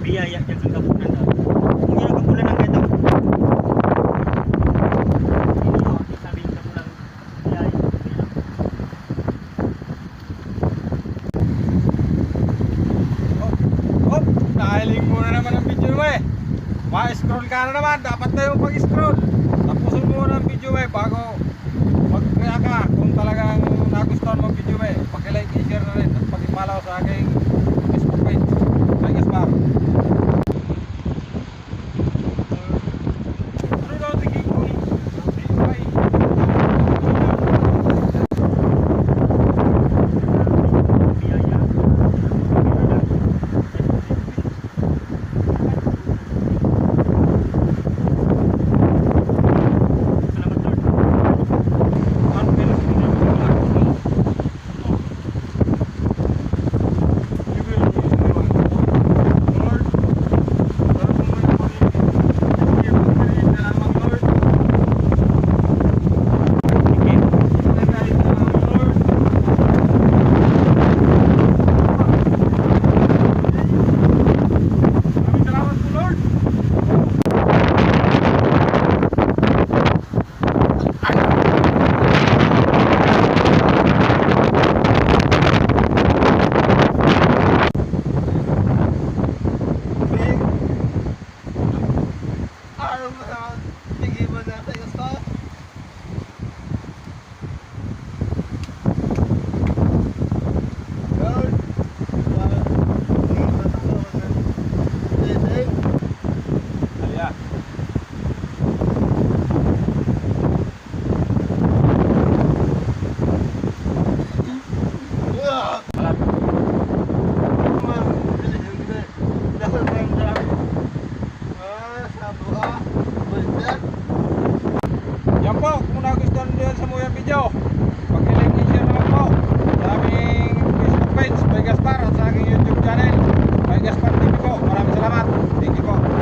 biyaya dyan sa kapunan daw. Kung yun ang kapunan ng kaito. Hindi yun, sabi yung kapunan biyaya. Oh, nahiling mo na naman ang video mo eh. Ma-scroll ka na naman, dapat na yung pag-scroll. Tapusin mo na ang video mo eh, bago mag-react ka. Kung talagang nagustuhan mo ang video mo eh, paki-like and share na rin at paki-follow sa aking Facebook page. Kay Gaspar. Ano daw tingin ko eh? Yan po, kung nagustuhan nyo yan sa mga video, pag-like and share naman po sa aming Facebook page, Kay Gaspar, at sa aking YouTube channel, Kay Gaspar TV po. Maraming salamat. Thank you po.